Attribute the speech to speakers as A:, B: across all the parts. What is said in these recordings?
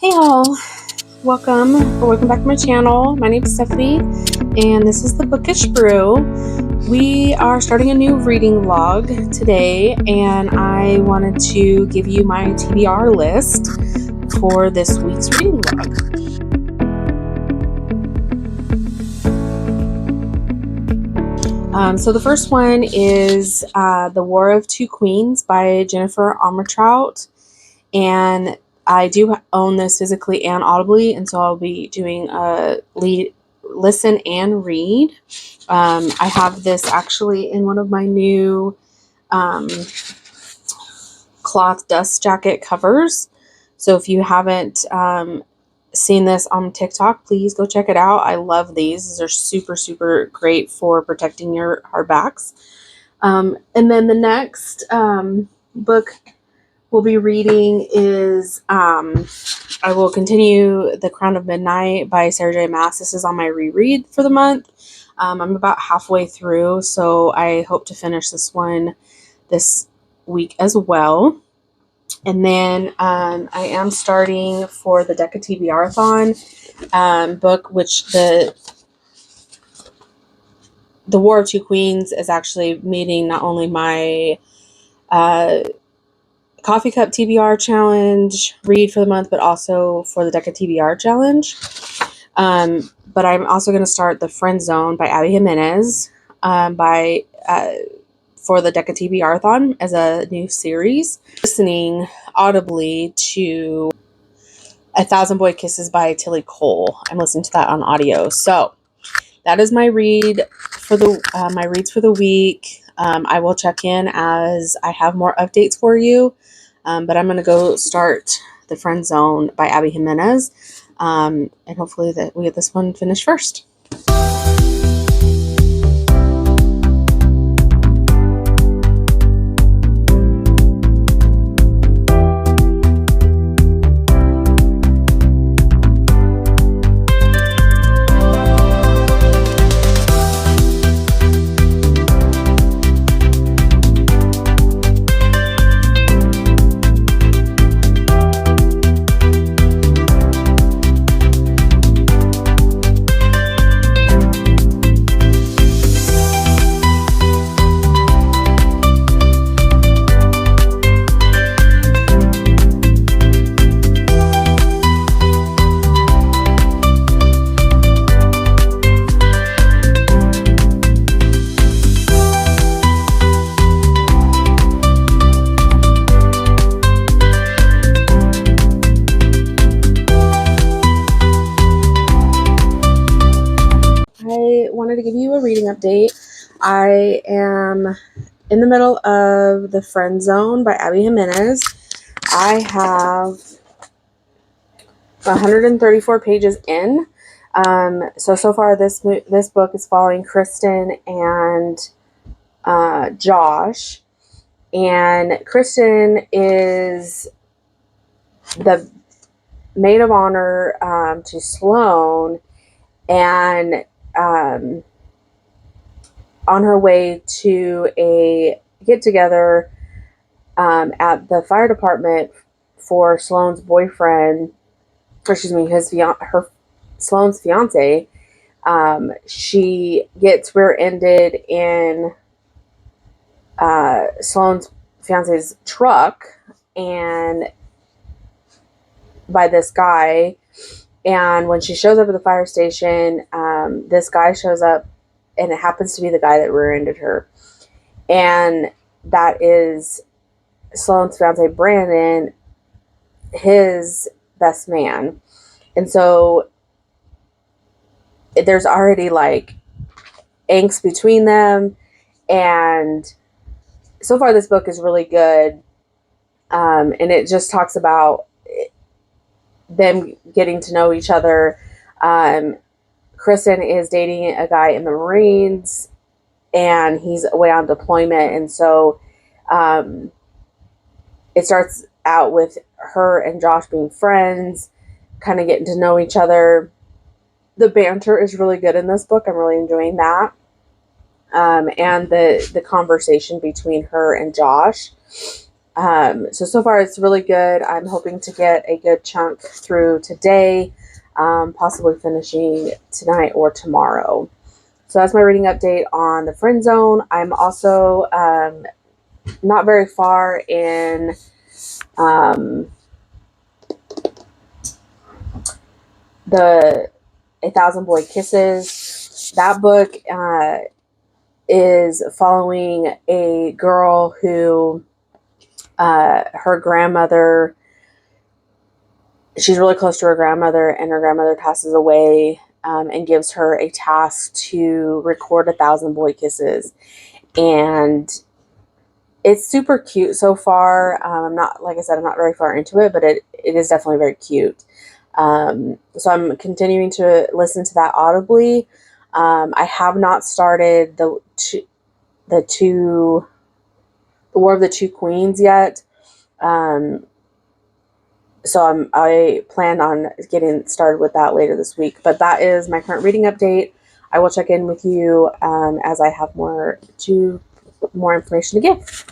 A: Hey all, welcome back to my channel. My name is Stephanie and this is the Bookish Brew. We are starting a new reading log today and I wanted to give you my TBR list for this week's reading log. So the first one is The War of Two Queens by Jennifer Armentrout, and I do own this physically and audibly, and so I'll be doing a listen and read. I have this actually in one of my new cloth dust jacket covers. So if you haven't seen this on TikTok, please go check it out. I love these. These are super, super great for protecting your hardbacks. And then the next book we'll be reading is I will continue The Crown of Midnight by Sarah J. Maas. This is on my reread for the month. I'm about halfway through, so I hope to finish this one this week as well. And then I am starting for the Deca TBR-thon book, which the War of Two Queens is actually meeting not only my Coffee Cup TBR challenge read for the month, but also for the Deca TBR challenge. But I'm also going to start The Friend Zone by Abby Jimenez for the Deca TBR-thon as a new series. Listening audibly to A Thousand Boy Kisses by Tilly Cole. I'm listening to that on audio. So that is my read for my reads for the week. I will check in as I have more updates for you. But I'm going to go start The Friend Zone by Abby Jimenez. And hopefully that we get this one finished first. I wanted to give you a reading update. I am in the middle of The Friend Zone by Abby Jimenez. I have 134 pages in. So far this book is following Kristen and Josh. And Kristen is the maid of honor to Sloane, and on her way to a get-together at the fire department for Sloane's boyfriend, Sloane's fiance. She gets rear-ended in Sloane's fiance's truck and by this guy. And when she shows up at the fire station, this guy shows up, and it happens to be the guy that rear-ended her. And that is Sloane's fiance, Brandon, his best man. And so there's already like angst between them. And so far this book is really good. And it just talks about them getting to know each other. Kristen is dating a guy in the Marines, and he's away on deployment. And so it starts out with her and Josh being friends, kind of getting to know each other. The banter is really good in this book. I'm really enjoying that. And the conversation between her and Josh. So far it's really good. I'm hoping to get a good chunk through today, possibly finishing tonight or tomorrow. So that's my reading update on the Friend Zone. I'm also not very far in the A Thousand Boy Kisses. That book is following a girl who her grandmother, she's really close to her grandmother, and her grandmother passes away and gives her a task to record 1,000 boy kisses. And it's super cute so far. I'm not, like I said, I'm not very far into it, but it is definitely very cute. So I'm continuing to listen to that audibly. I have not started the War of the Two Queens yet. So I plan on getting started with that later this week. But that is my current reading update. I will check in with you as I have more information to give.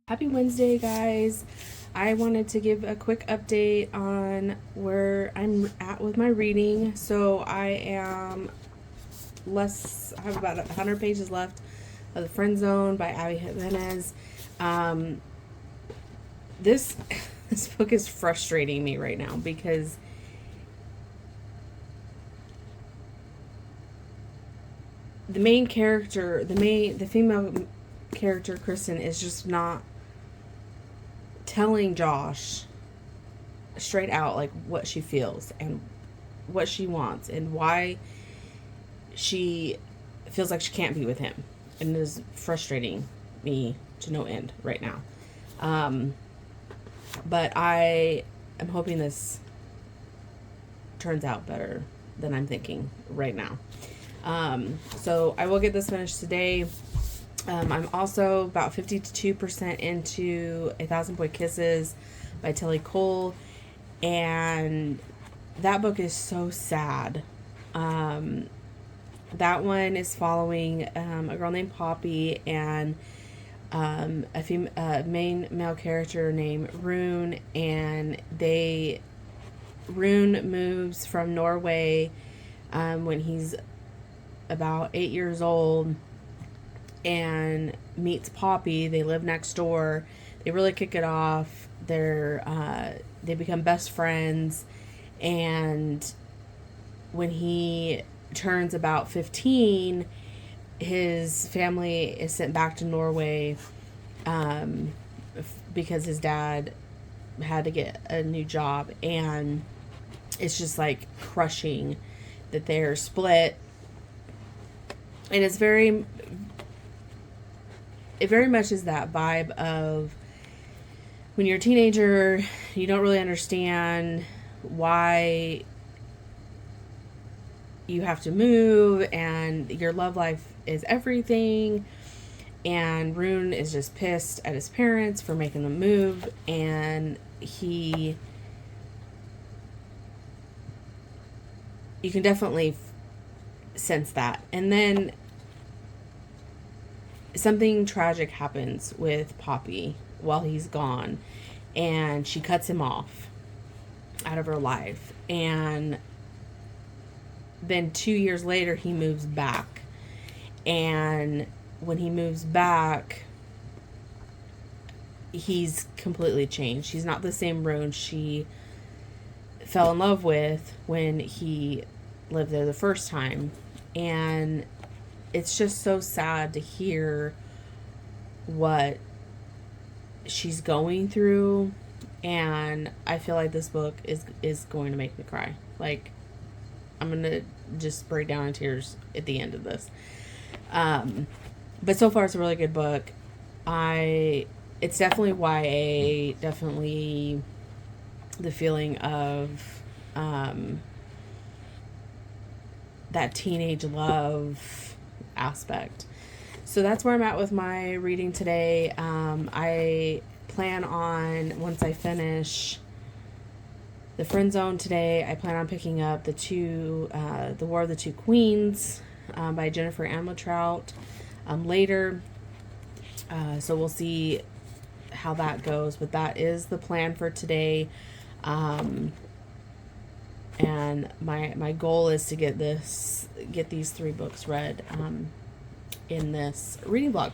A: Happy Wednesday, guys. I wanted to give a quick update on where I'm at with my reading. So I have about 100 pages left of The Friend Zone by Abby Jimenez. This book is frustrating me right now because the main character, the female character, Kristen, is just not telling Josh straight out like what she feels and what she wants and why she feels like she can't be with him, and it is frustrating me to no end right now. But I am hoping this turns out better than I'm thinking right now. So I will get this finished today. I'm also about 52% into 1,000 Boy Kisses by Tilly Cole, and that book is so sad. That one is following a girl named Poppy and a main male character named Rune, and Rune moves from Norway when he's about 8 years old and meets Poppy. They live next door. They really kick it off. They become best friends, and when he turns about 15, his family is sent back to Norway because his dad had to get a new job, and it's just like crushing that they're split. And it very much is that vibe of when you're a teenager, you don't really understand why you have to move, and your love life is everything. And Rune is just pissed at his parents for making them move, and you can definitely sense that. And then something tragic happens with Poppy while he's gone, and she cuts him off out of her life. And then 2 years later, he moves back. And when he moves back, he's completely changed. He's not the same Rune she fell in love with when he lived there the first time. And it's just so sad to hear what she's going through. And I feel like this book is going to make me cry. Like, I'm going to just break down in tears at the end of this. But so far it's a really good book. It's definitely YA, definitely the feeling of that teenage love aspect. So that's where I'm at with my reading today. I plan on, once I finish The Friend Zone today, I plan on picking up The War of the Two Queens by Jennifer Amlatrout later. So we'll see how that goes, but that is the plan for today. And my goal is to get these 3 books read in this reading vlog.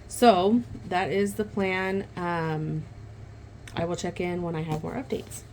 A: So that is the plan. I will check in when I have more updates.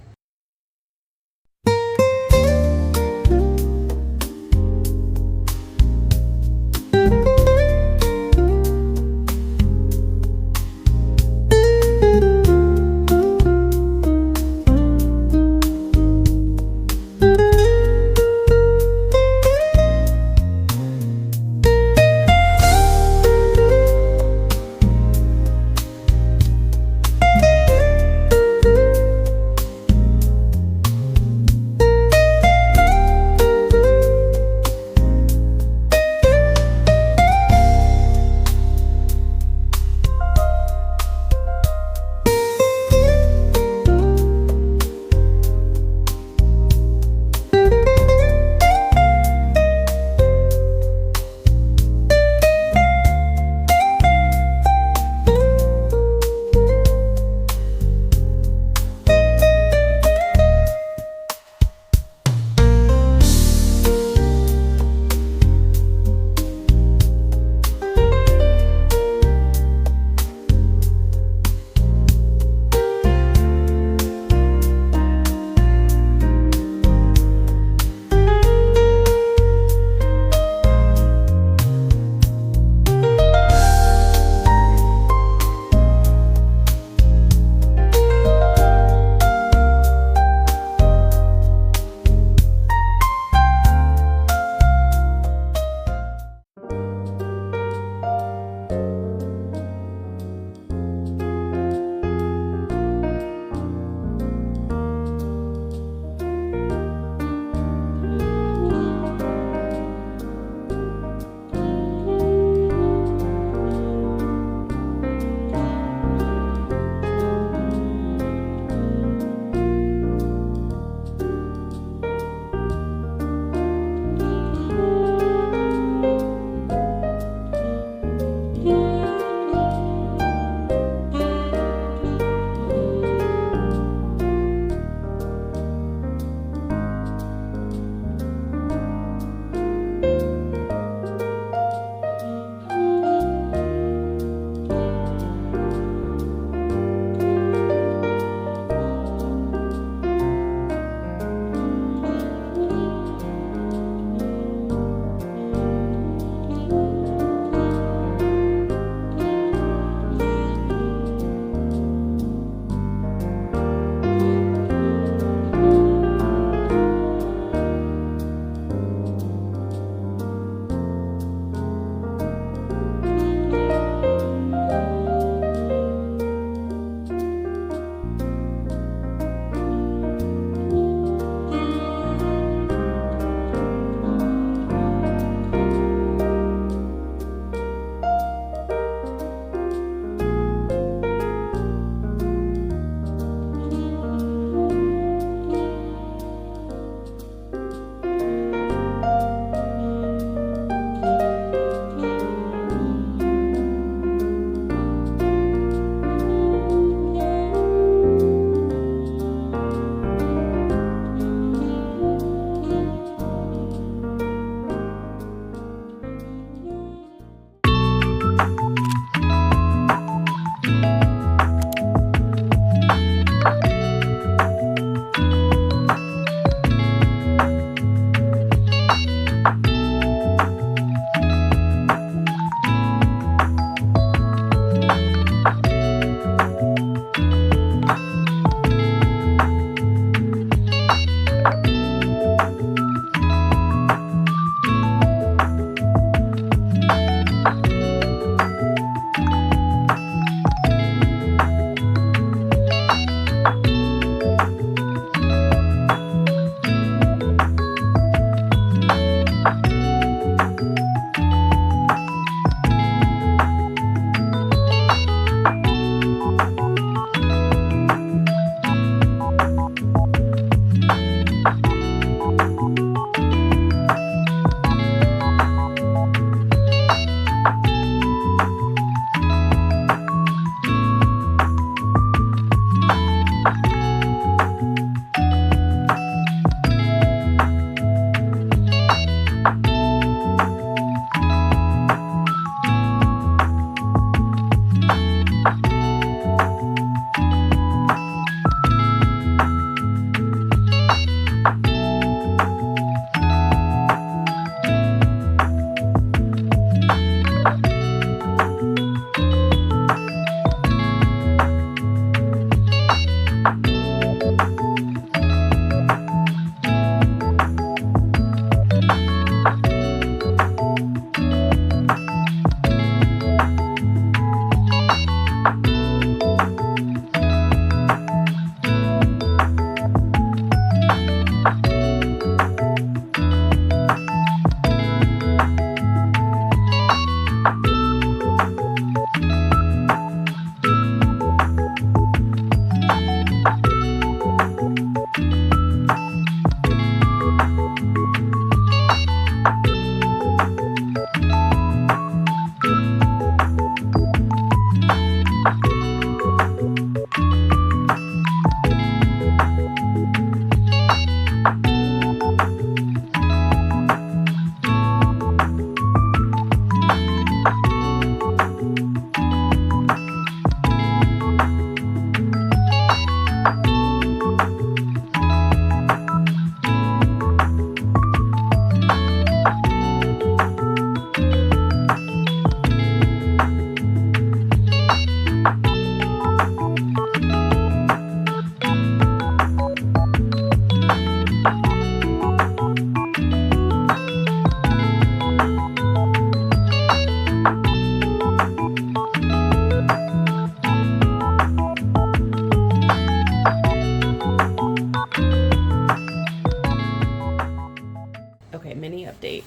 A: Okay, mini update.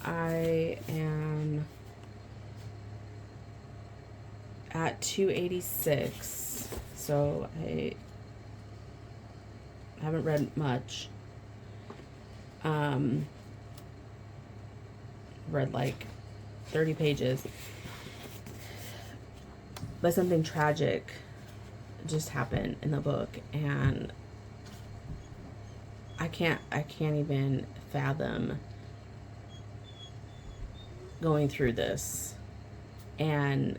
A: I am at 286, so I haven't read much. Read like 30 pages, but something tragic just happened in the book, and I can't even fathom going through this, and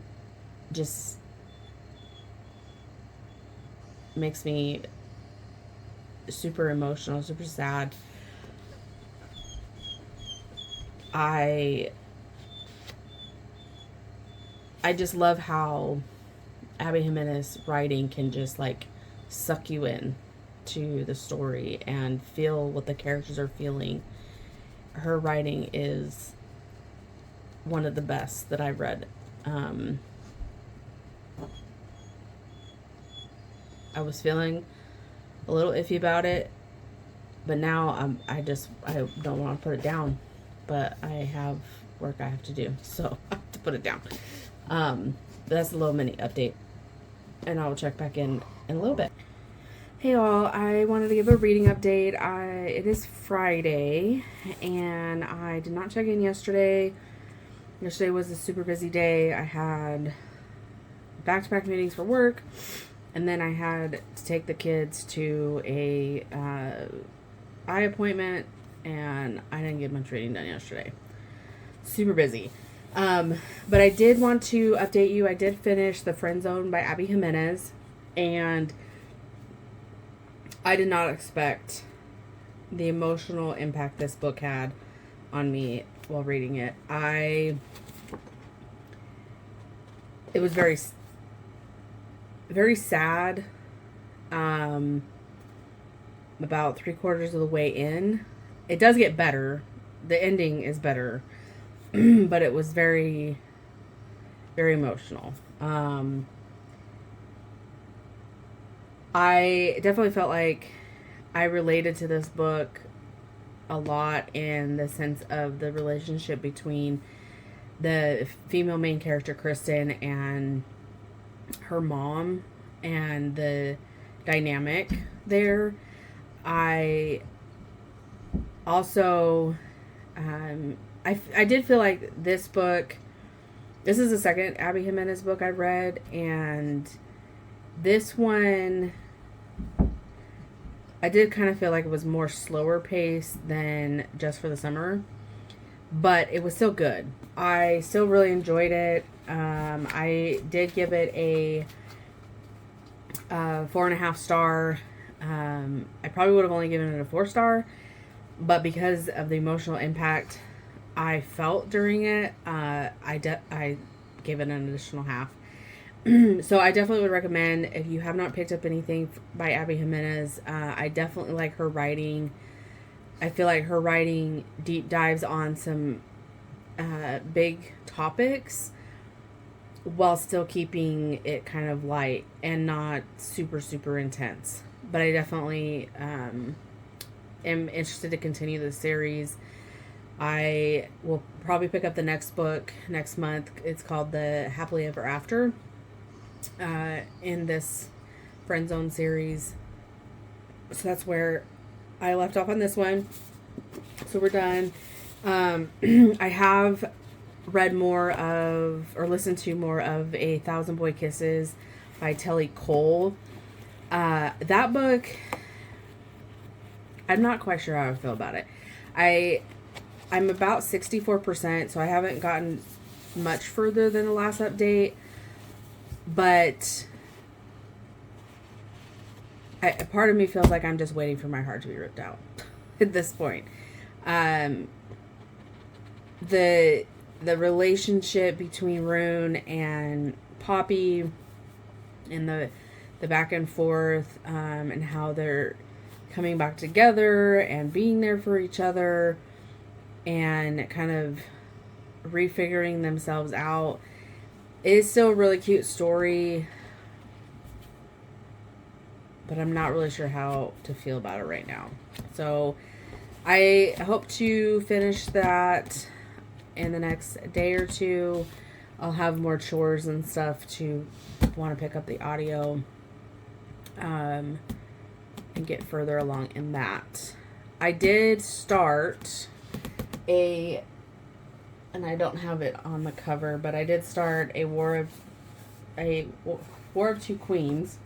A: just makes me super emotional, super sad. I just love how Abby Jimenez writing can just like suck you in to the story and feel what the characters are feeling. Her writing is one of the best that I've read. I was feeling a little iffy about it, but now I don't want to put it down, but I have work I have to do, so I have to put it down. But that's a little mini update, and I'll check back in a little bit. Hey all, I wanted to give a reading update. It is Friday, and I did not check in yesterday. Yesterday was a super busy day. I had back-to-back meetings for work, and then I had to take the kids to a eye appointment, and I didn't get much reading done yesterday. Super busy. But I did want to update you. I did finish The Friend Zone by Abby Jimenez, and I did not expect the emotional impact this book had on me while reading it. It was very, very sad. About 3/4 of the way in, it does get better. The ending is better, but it was very, very emotional. I definitely felt like I related to this book a lot in the sense of the relationship between the female main character, Kristen, and her mom, and the dynamic there. I also, I did feel like this book, this is the second Abby Jimenez book I read, and this one, I did kind of feel like it was more slower paced than Just for the Summer, but it was still good. I still really enjoyed it. I did give it a 4.5 star. I probably would have only given it a 4-star, but because of the emotional impact I felt during it, I gave it an additional half. So I definitely would recommend, if you have not picked up anything by Abby Jimenez, I definitely like her writing. I feel like her writing deep dives on some big topics while still keeping it kind of light and not super, super intense. But I definitely am interested to continue the series. I will probably pick up the next book next month. It's called The Happily Ever After, in this Friend Zone series. So that's where I left off on this one. So we're done. I have read more of, or listened to more of, A Thousand Boy Kisses by Telly Cole. That book, I'm not quite sure how I feel about it. I'm about 64%, so I haven't gotten much further than the last update, but part of me feels like I'm just waiting for my heart to be ripped out at this point. The relationship between Rune and Poppy, and the back and forth, and how they're coming back together and being there for each other and kind of refiguring themselves out. It is still a really cute story, but I'm not really sure how to feel about it right now. So I hope to finish that in the next day or two. I'll have more chores and stuff to want to pick up the audio and get further along in that. I did start and I don't have it on the cover, but I did start a War of Two Queens.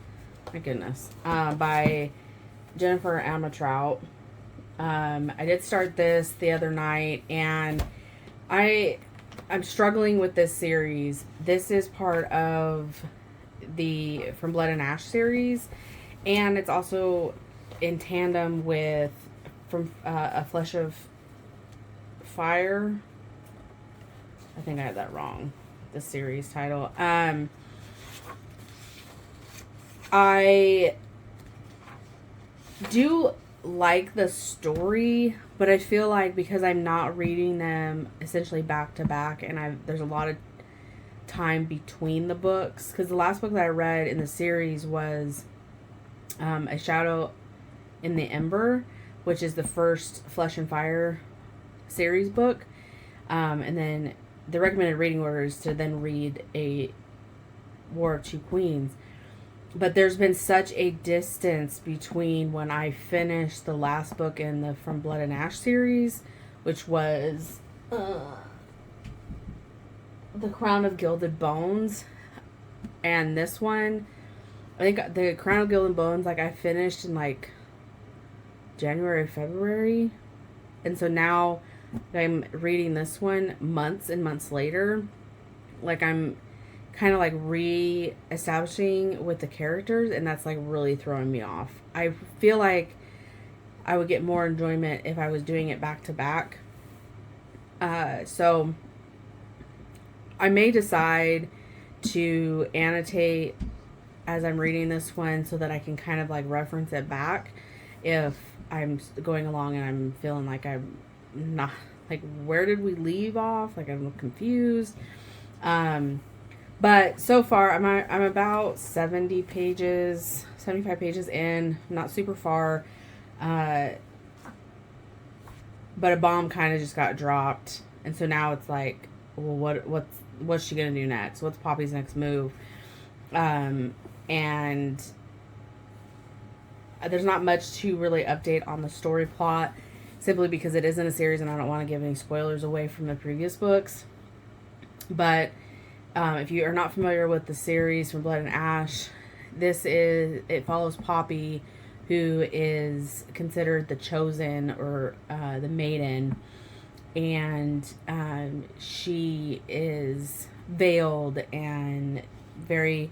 A: My goodness, by Jennifer Amatrout. I did start this the other night, and I'm struggling with this series. This is part of the From Blood and Ash series, and it's also in tandem with from A Flesh of Fire. I think I had that wrong. The series title. I do like the story, but I feel like because I'm not reading them essentially back to back, and there's a lot of time between the books, because the last book that I read in the series was A Shadow in the Ember, which is the first Flesh and Fire series book, and then the recommended reading order is to then read A War of Two Queens. But there's been such a distance between when I finished the last book in the From Blood and Ash series, which was The Crown of Gilded Bones, and this one. I think the Crown of Gilded Bones, like, I finished in like January, February, and so now I'm reading this one months and months later. Like, I'm kind of like re-establishing with the characters, and that's like really throwing me off. I feel like I would get more enjoyment if I was doing it back to back. So I may decide to annotate as I'm reading this one so that I can kind of like reference it back if I'm going along and I'm feeling like I'm not, like, where did we leave off? Like, I'm confused. But so far, I'm about 75 pages in, not super far. But a bomb kind of just got dropped, and so now it's like, well, what's she gonna do next? What's Poppy's next move? And there's not much to really update on the story plot, simply because it isn't a series, and I don't want to give any spoilers away from the previous books. But if you are not familiar with the series From Blood and Ash, it follows Poppy, who is considered the chosen, or the maiden, and she is veiled and very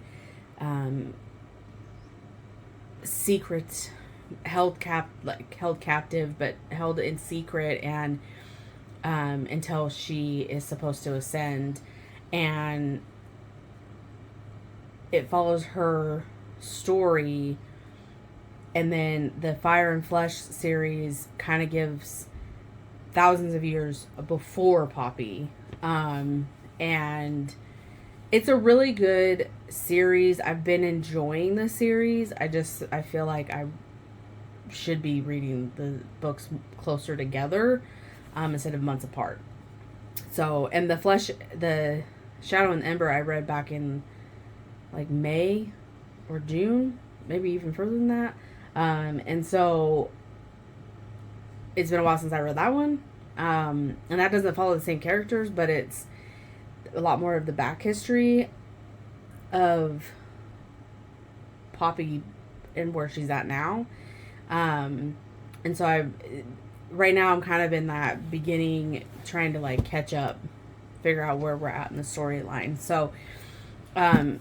A: secret, held captive, but held in secret, and until she is supposed to ascend. And it follows her story, and then the Fire and Flesh series kind of gives thousands of years before Poppy, and it's a really good series. I've been enjoying the series. I feel like I should be reading the books closer together, instead of months apart. So, and the Shadow and the Ember I read back in like May or June, maybe even further than that. And so it's been a while since I read that one. And that doesn't follow the same characters, but it's a lot more of the back history of Poppy and where she's at now. And so right now I'm kind of in that beginning, trying to like catch up, figure out where we're at in the storyline. So I'm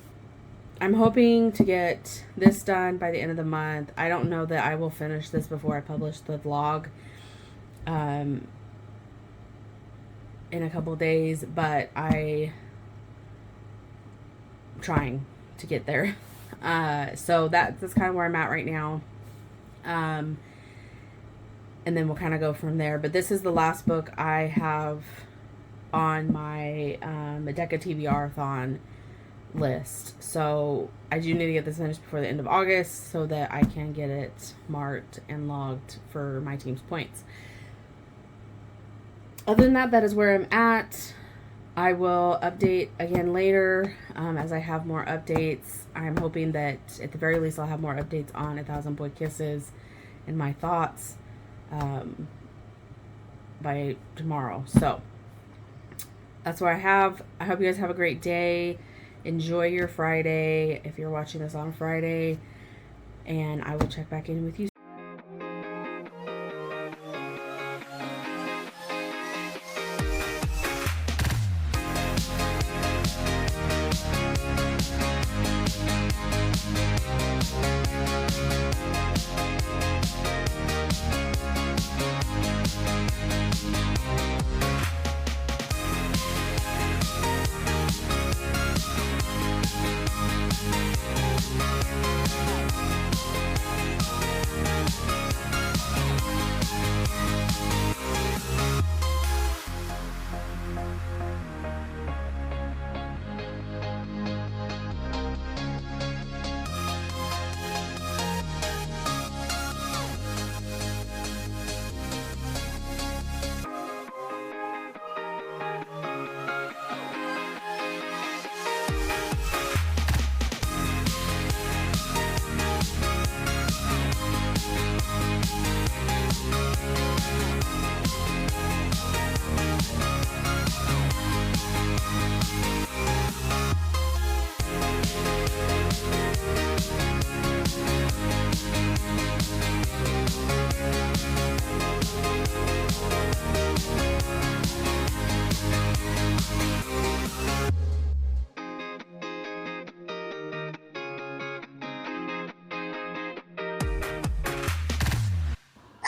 A: hoping to get this done by the end of the month. I don't know that I will finish this before I publish the vlog in a couple days, but I'm trying to get there. So that's kind of where I'm at right now. And then we'll kind of go from there. But this is the last book I have on my Deca TBR-a-thon list. So I do need to get this finished before the end of August so that I can get it marked and logged for my team's points. other than that, that is where I'm at. I will update again later as I have more updates. I'm hoping that at the very least I'll have more updates on A Thousand Boy Kisses and my thoughts by tomorrow. So that's what I have. I hope you guys have a great day. Enjoy your Friday if you're watching this on Friday. And I will check back in with you.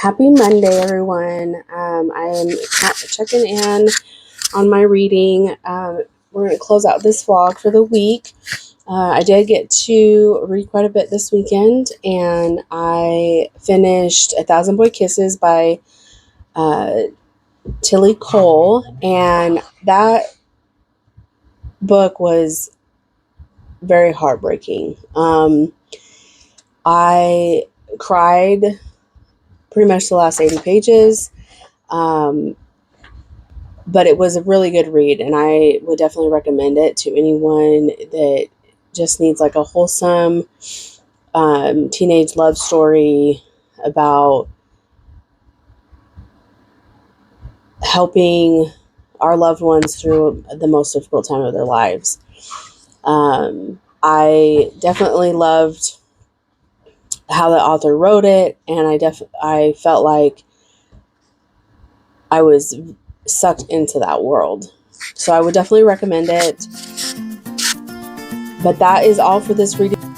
A: Happy Monday, everyone. I am checking in on my reading. We're going to close out this vlog for the week. I did get to read quite a bit this weekend, and I finished A Thousand Boy Kisses by Tilly Cole, and that book was very heartbreaking. I cried pretty much the last 80 pages. But it was a really good read, and I would definitely recommend it to anyone that just needs like a wholesome teenage love story about helping our loved ones through the most difficult time of their lives. I definitely loved how the author wrote it, and I felt like I was sucked into that world. So I would definitely recommend it. But that is all for this reading.